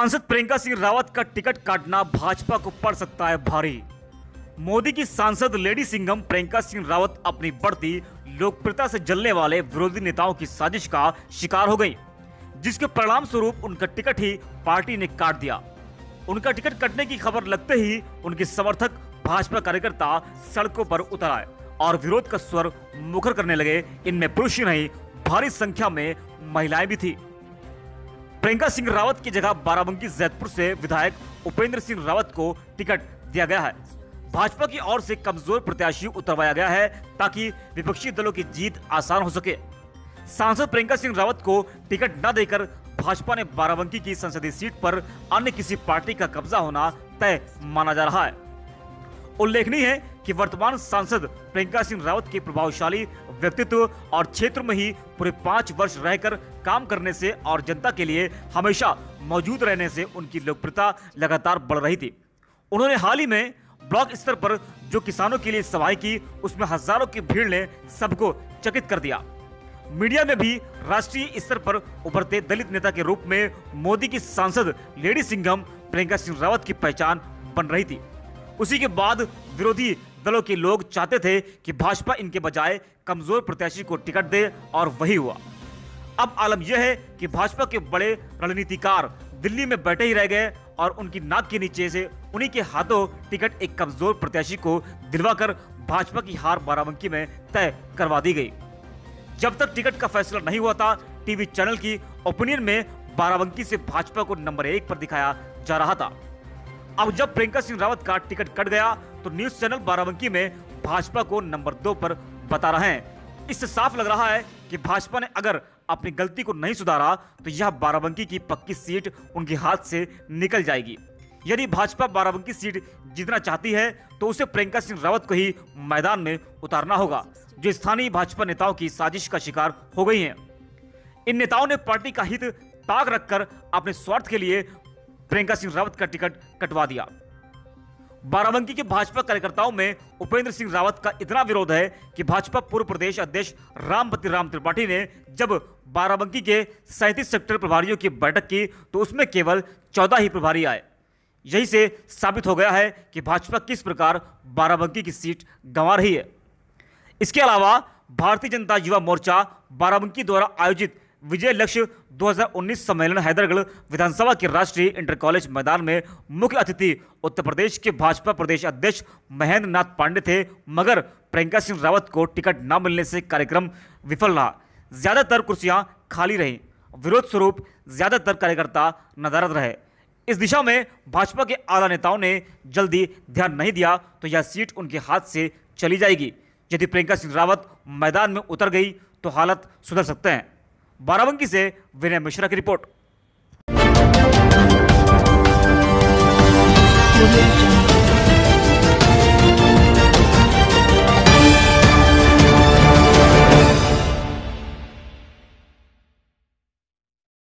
सांसद प्रियंका सिंह रावत का टिकट काटना भाजपा को पड़ सकता है भारी। मोदी की सांसद लेडी सिंघम प्रियंका सिंह रावत अपनी बढ़ती लोकप्रियता से जलने वाले विरोधी नेताओं की साजिश का शिकार हो गई, जिसके परिणाम स्वरूप उनका टिकट ही पार्टी ने काट दिया। उनका टिकट कटने की खबर लगते ही उनके समर्थक भाजपा कार्यकर्ता सड़कों पर उतर आए और विरोध का स्वर मुखर करने लगे। इनमें पुरुष ही नहीं, भारी संख्या में महिलाएं भी थी। प्रियंका सिंह रावत की जगह बाराबंकी जैतपुर से विधायक उपेंद्र सिंह रावत को टिकट दिया गया है। भाजपा की ओर से कमजोर प्रत्याशी उतरवाया गया है ताकि विपक्षी दलों की जीत आसान हो सके। सांसद प्रियंका सिंह रावत को टिकट न देकर भाजपा ने बाराबंकी की संसदीय सीट पर अन्य किसी पार्टी का कब्जा होना तय माना जा रहा है। उल्लेखनीय है कि वर्तमान सांसद प्रियंका सिंह रावत के प्रभावशाली व्यक्तित्व और क्षेत्र में ही पूरे 5 वर्ष रहकर काम करने से और जनता के लिए हमेशा मौजूद रहने से उनकी लोकप्रियता लगातार बढ़ रही थी। उन्होंने हाल ही में ब्लॉक स्तर पर जो किसानों के लिए सभाएं की, उसमें हजारों की भीड़ ने सबको चकित कर दिया। मीडिया में भी राष्ट्रीय स्तर पर उभरते दलित नेता के रूप में मोदी की सांसद लेडी सिंघम प्रियंका सिंह रावत की पहचान बन रही थी। उसी के बाद विरोधी दलों के लोग चाहते थे कि भाजपा इनके बजाय कमजोर प्रत्याशी को टिकट दे, और वही हुआ। अब आलम यह है कि भाजपा के बड़े रणनीतिकार दिल्ली में बैठे ही रह गए और उनकी नाक के नीचे से उन्हीं के हाथों टिकट एक कमजोर प्रत्याशी को दिलवाकर भाजपा की हार बाराबंकी में तय करवा दी गई। जब तक टिकट का फैसला नहीं हुआ था, टीवी चैनल की ओपिनियन में बाराबंकी से भाजपा को नंबर 1 पर दिखाया जा रहा था। अब जब प्रियंका सिंह रावत का टिकट कट गया तो न्यूज चैनल बाराबंकी में भाजपा को नंबर 2 पर बता रहे हैं। इससे साफ लग रहा है कि भाजपा ने अगर अपनी गलती को नहीं सुधारा तो यह बाराबंकी की पक्की सीट उनके हाथ से निकल जाएगी। यदि भाजपा बाराबंकी सीट जीतना चाहती है तो उसे प्रियंका सिंह रावत को ही मैदान में उतारना होगा, जो स्थानीय भाजपा नेताओं की साजिश का शिकार हो गई हैं। इन नेताओं ने पार्टी का हित ताक रखकर अपने स्वार्थ के लिए प्रियंका सिंह रावत का टिकट कटवा दिया। बाराबंकी के भाजपा कार्यकर्ताओं में उपेंद्र सिंह रावत का इतना विरोध है कि भाजपा पूर्व प्रदेश अध्यक्ष रामपति राम त्रिपाठी ने जब बाराबंकी के 37 सेक्टर प्रभारियों की बैठक की तो उसमें केवल 14 ही प्रभारी आए। यही से साबित हो गया है कि भाजपा किस प्रकार बाराबंकी की सीट गंवा रही है। इसके अलावा भारतीय जनता युवा मोर्चा बाराबंकी द्वारा आयोजित विजय लक्ष्य 2019 सम्मेलन हैदरगढ़ विधानसभा के राष्ट्रीय इंटर कॉलेज मैदान में मुख्य अतिथि उत्तर प्रदेश के भाजपा प्रदेश अध्यक्ष महेंद्र नाथ पांडे थे, मगर प्रियंका सिंह रावत को टिकट न मिलने से कार्यक्रम विफल रहा। ज्यादातर कुर्सियां खाली रहीं। विरोध स्वरूप ज्यादातर कार्यकर्ता नदारद रहे। इस दिशा में भाजपा के आला नेताओं ने जल्दी ध्यान नहीं दिया तो यह सीट उनके हाथ से चली जाएगी। यदि प्रियंका सिंह रावत मैदान में उतर गई तो हालत सुधर सकते हैं। बाराबंकी से विनय मिश्रा की रिपोर्ट।